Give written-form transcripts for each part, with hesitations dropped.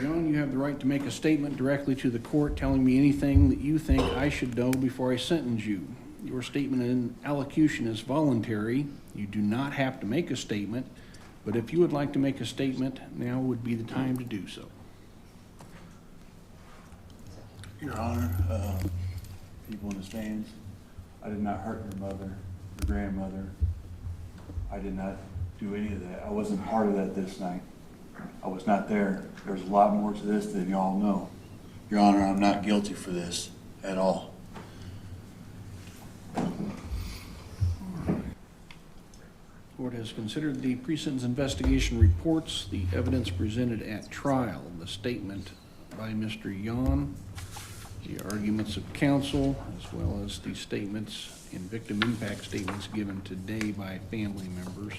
Yohn, you have the right to make a statement directly to the court telling me anything that you think I should know before I sentence you. Your statement in allocution is voluntary. You do not have to make a statement, but if you would like to make a statement, now would be the time to do so. Your Honor, people in the stands, I did not hurt your mother, your grandmother. I did not do any of that. I wasn't part of that this night. I was not there. There's a lot more to this than y'all know. Your Honor, I'm not guilty for this at all. Court has considered the pre-sentence investigation reports, the evidence presented at trial, the statement by Mr. Yohn, the arguments of counsel, as well as the statements and victim impact statements given today by family members.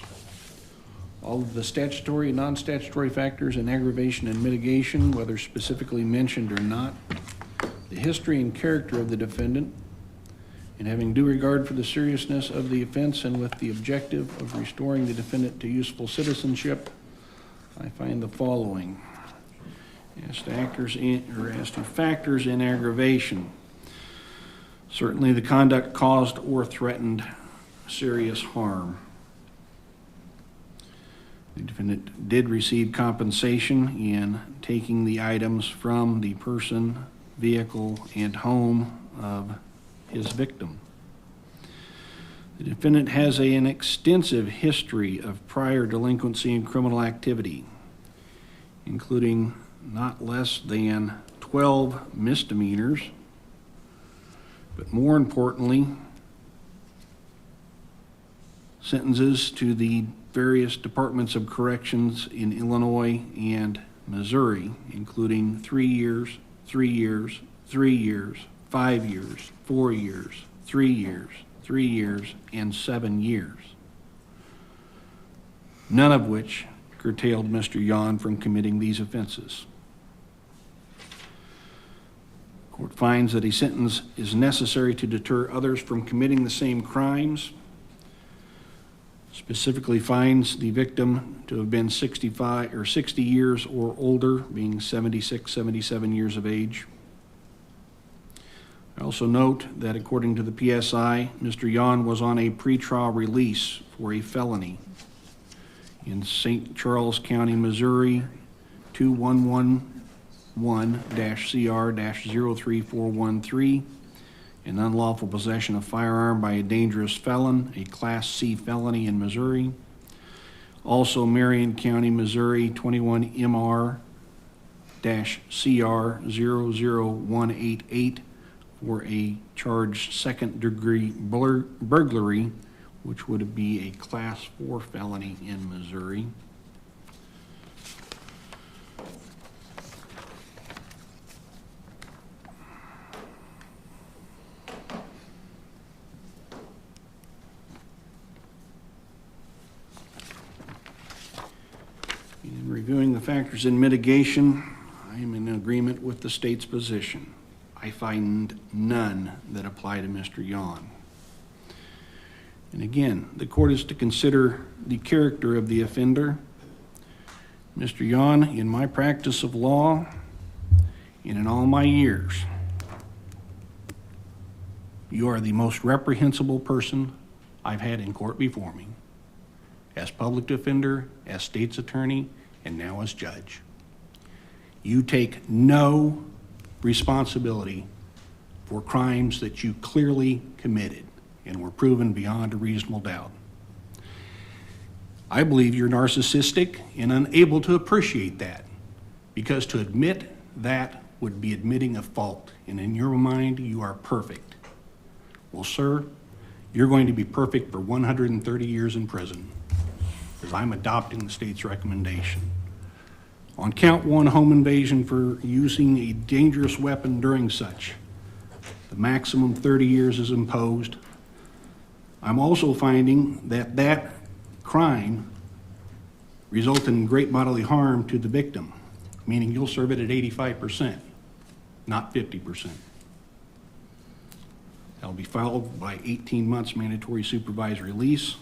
All of the statutory and non-statutory factors in aggravation and mitigation, whether specifically mentioned or not, the history and character of the defendant, and having due regard for the seriousness of the offense and with the objective of restoring the defendant to useful citizenship, I find the following. As to factors in aggravation, certainly the conduct caused or threatened serious harm. The defendant did receive compensation in taking the items from the person, vehicle, and home of his victim. The defendant has an extensive history of prior delinquency and criminal activity, including not less than 12 misdemeanors, but more importantly, sentences to the various departments of corrections in Illinois and Missouri, including 3 years, 3 years, 3 years, 5 years, 4 years, 3 years, 3 years, and 7 years. None of which curtailed Mr. Yohn from committing these offenses. Court finds that a sentence is necessary to deter others from committing the same crimes. Specifically finds the victim to have been 65 or 60 years or older, being 76, 77 years of age. I also note that according to the PSI, Mr. Yohn was on a pretrial release for a felony in St. Charles County, Missouri, 2111-CR-03413, an unlawful possession of firearm by a dangerous felon, a Class C felony in Missouri. Also Marion County, Missouri, 21MR-CR-00188 for a charged second-degree burglary, which would be a Class 4 felony in Missouri. In reviewing the factors in mitigation, I am in agreement with the state's position. I find none that apply to Mr. Yohn. And again, the court is to consider the character of the offender. Mr. Yohn, in my practice of law and in all my years, you are the most reprehensible person I've had in court before me, as public defender, as state's attorney, and now as judge. You take no responsibility for crimes that you clearly committed and were proven beyond a reasonable doubt. I believe you're narcissistic and unable to appreciate that, because to admit that would be admitting a fault, and in your mind, you are perfect. Well, sir, you're going to be perfect for 130 years in prison, because I'm adopting the state's recommendation. On count 1, home invasion for using a dangerous weapon during such, the maximum 30 years is imposed. I'm also finding that that crime resulted in great bodily harm to the victim, meaning you'll serve it at 85%, not 50%. That'll be followed by 18 months mandatory supervised release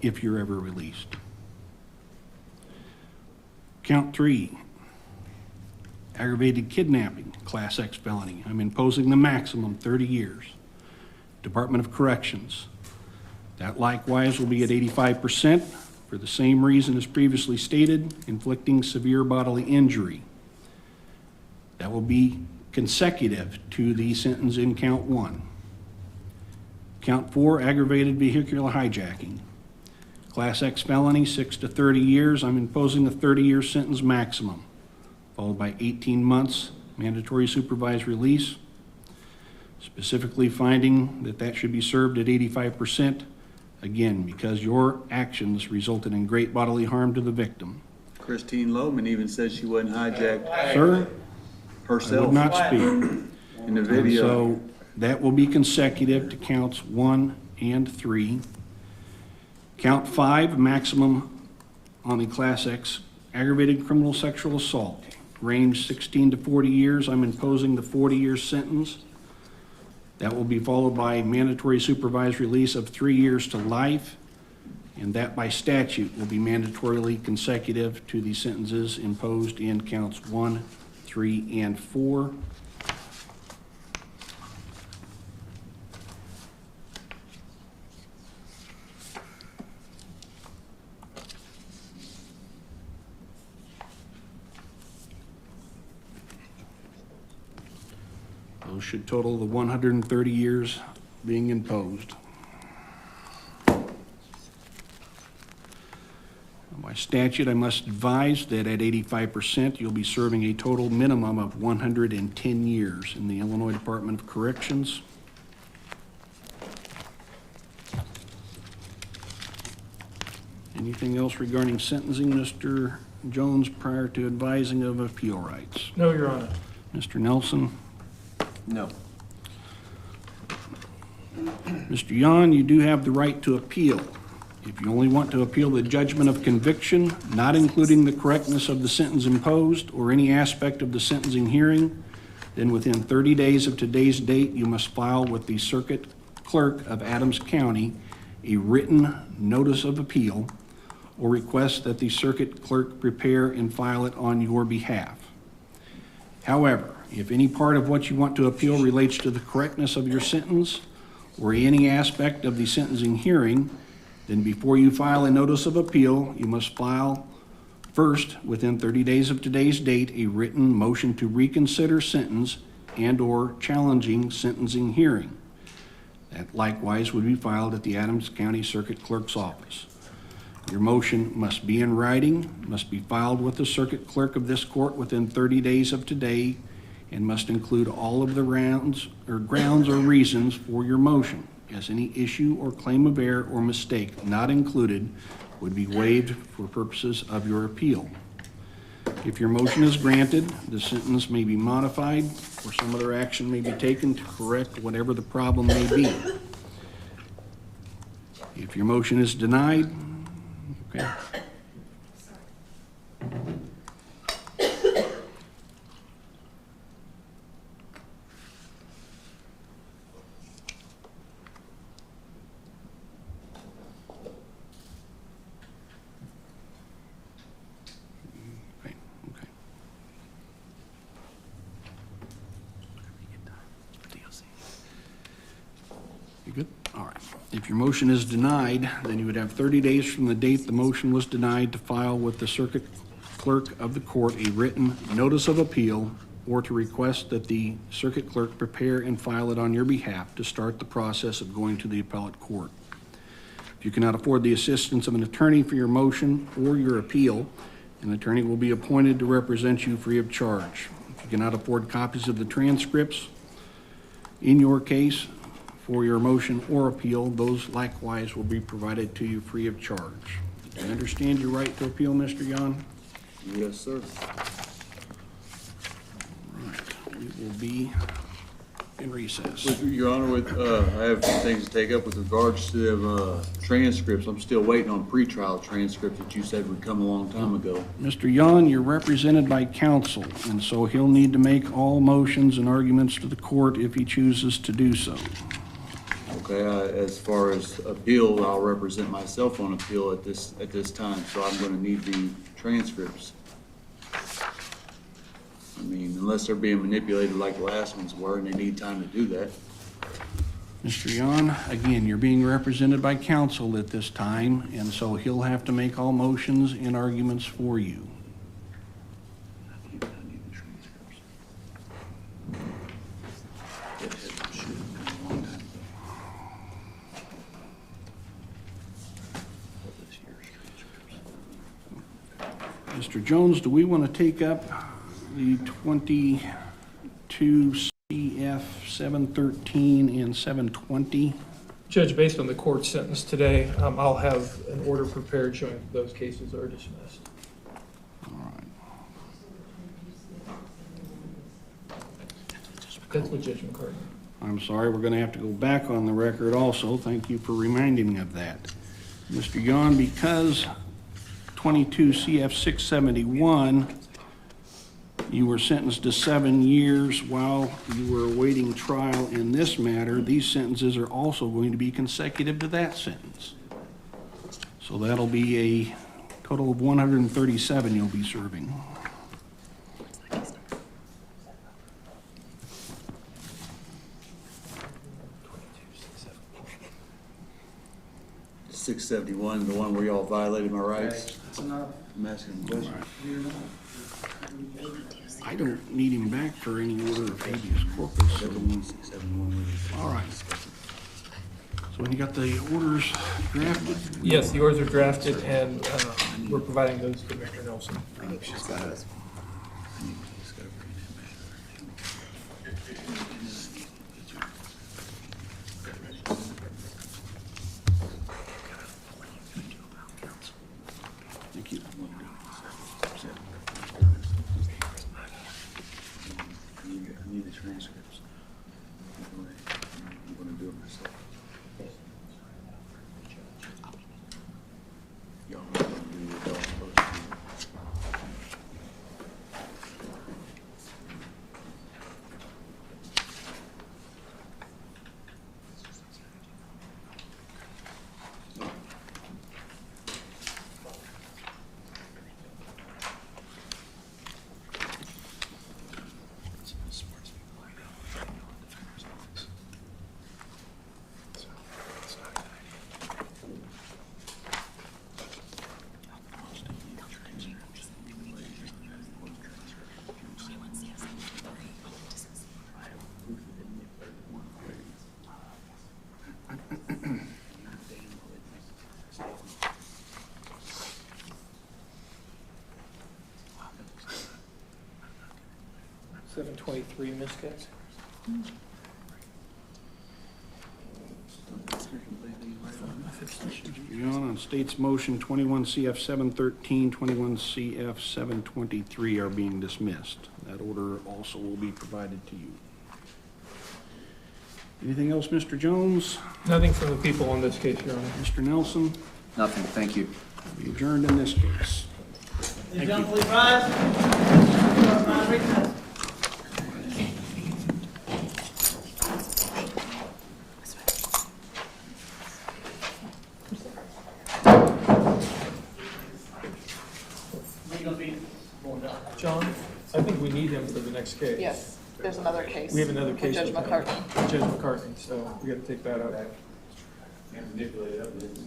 if you're ever released. Count 3, aggravated kidnapping, Class X felony. I'm imposing the maximum 30 years. Department of Corrections, that likewise will be at 85% for the same reason as previously stated, inflicting severe bodily injury. That will be consecutive to the sentence in count 1. Count 4, aggravated vehicular hijacking. Class X felony, 6 to 30 years. I'm imposing a 30-year sentence maximum, followed by 18 months mandatory supervised release, specifically finding that that should be served at 85%, again, because your actions resulted in great bodily harm to the victim. Christine Lohman even said she wasn't hijacked Sir, I herself would not speak. in the And video. so that will be consecutive to counts 1 and 3. Count 5, maximum on the Class X aggravated criminal sexual assault, range 16 to 40 years. I'm imposing the 40-year sentence. That will be followed by mandatory supervised release of 3 years to life, and that by statute will be mandatorily consecutive to the sentences imposed in counts 1, 3, and 4. Those should total the 130 years being imposed. By statute, I must advise that at 85%, you'll be serving a total minimum of 110 years in the Illinois Department of Corrections. Anything else regarding sentencing, Mr. Jones, prior to advising of appeal rights? No, Your Honor. Mr. Nelson? No. Mr. Yohn, you do have the right to appeal. If you only want to appeal the judgment of conviction, not including the correctness of the sentence imposed or any aspect of the sentencing hearing, then within 30 days of today's date, you must file with the Circuit Clerk of Adams County a written notice of appeal or request that the Circuit Clerk prepare and file it on your behalf. However, if any part of what you want to appeal relates to the correctness of your sentence or any aspect of the sentencing hearing, then before you file a notice of appeal, you must file first, within 30 days of today's date, a written motion to reconsider sentence and/or challenging sentencing hearing. That likewise would be filed at the Adams County Circuit Clerk's office. Your motion must be in writing, must be filed with the Circuit Clerk of this court within 30 days of today, and must include all of the grounds or reasons for your motion, as any issue or claim of error or mistake not included would be waived for purposes of your appeal. If your motion is granted, the sentence may be modified or some other action may be taken to correct whatever the problem may be. If your motion is denied, okay. You good? All right. If your motion is denied, then you would have 30 days from the date the motion was denied to file with the Circuit Clerk of the court a written notice of appeal or to request that the Circuit Clerk prepare and file it on your behalf to start the process of going to the appellate court. If you cannot afford the assistance of an attorney for your motion or your appeal, an attorney will be appointed to represent you free of charge. If you cannot afford copies of the transcripts in your case for your motion or appeal, those likewise will be provided to you free of charge. Do you understand your right to appeal, Mr. Yohn? Yes, sir. All right. We will be in recess. Your Honor, I have some things to take up with regards to transcripts. I'm still waiting on pretrial transcripts that you said would come a long time ago. Mr. Yohn, you're represented by counsel, and so he'll need to make all motions and arguments to the court if he chooses to do so. Okay, as far as appeal, I'll represent myself on appeal at this time, so I'm going to need the transcripts. I mean, unless they're being manipulated like the last ones were and they need time to do that. Mr. Yohn, again, you're being represented by counsel at this time, and so he'll have to make all motions and arguments for you. Mr. Jones, do we want to take up the 22 CF 713 and 720? Judge, based on the court sentence today, I'll have an order prepared showing those cases are dismissed. All right. That's what Judge McCartney. I'm sorry, we're going to have to go back on the record also. Thank you for reminding me of that. Mr. Yohn, because 22 CF 671, you were sentenced to 7 years while you were awaiting trial in this matter. These sentences are also going to be consecutive to that sentence. So that'll be a total of 137 you'll be serving. .671, the one where y'all violated my rights. That's enough. I'm asking a question. I don't need him back for any order of habeas corpus. So. 671. All right. So when you got the orders drafted? Yes, the orders are drafted, and we're providing those to Mr. Nelson. Thank you. I need the transcripts. I'm going to do it myself. Y'all know what I'm doing, y'all supposed to do. $723, Ms. Katz. Yohn, on state's motion, 21 CF 713, 21 CF 723 are being dismissed. That order also will be provided to you. Anything else, Mr. Jones? Nothing from the people on this case, Your Honor. Mr. Nelson? Nothing, thank you. We adjourned in this case. Ladies and gentlemen, please rise. Recess. John, I think we need him for the next case. Yes, there's another case. We have another case. With Judge with him. McCartney. Judge McCartney, so we gotta take that up. Can't manipulate evidence.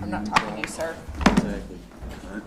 I'm not talking to you, sir. Exactly. All right.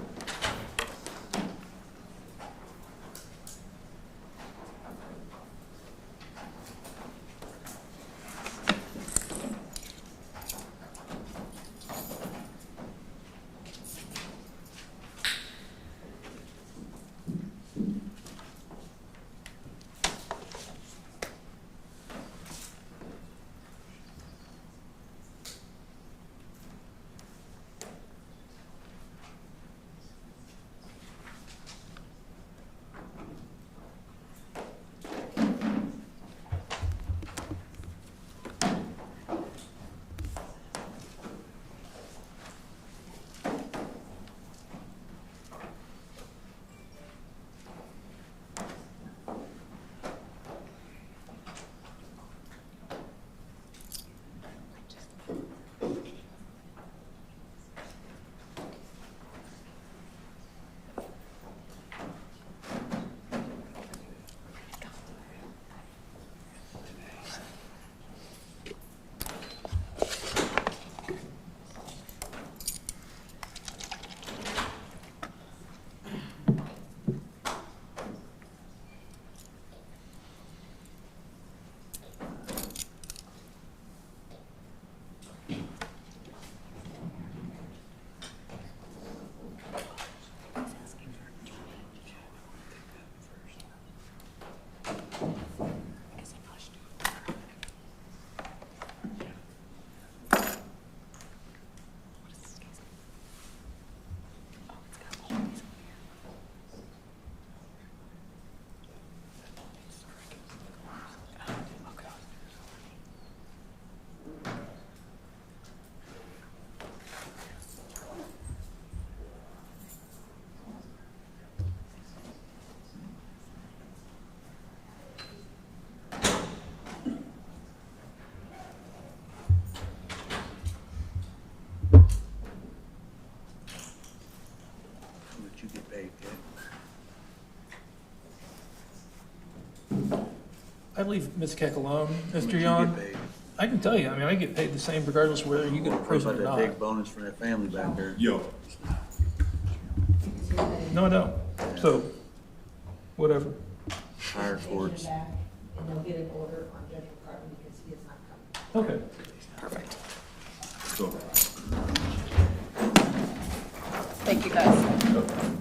But you get paid, okay? I leave Ms. Keck alone, But Mr. you Yohn. get paid. I can tell you, I mean, I get paid the same regardless of whether you go to What prison about or that not. big bonus for that family back there? Yo, No, I don't. So, whatever. Higher courts. And they'll get an order on Judge McCartney because he is not coming. Okay. Perfect. so, Thank you, guys.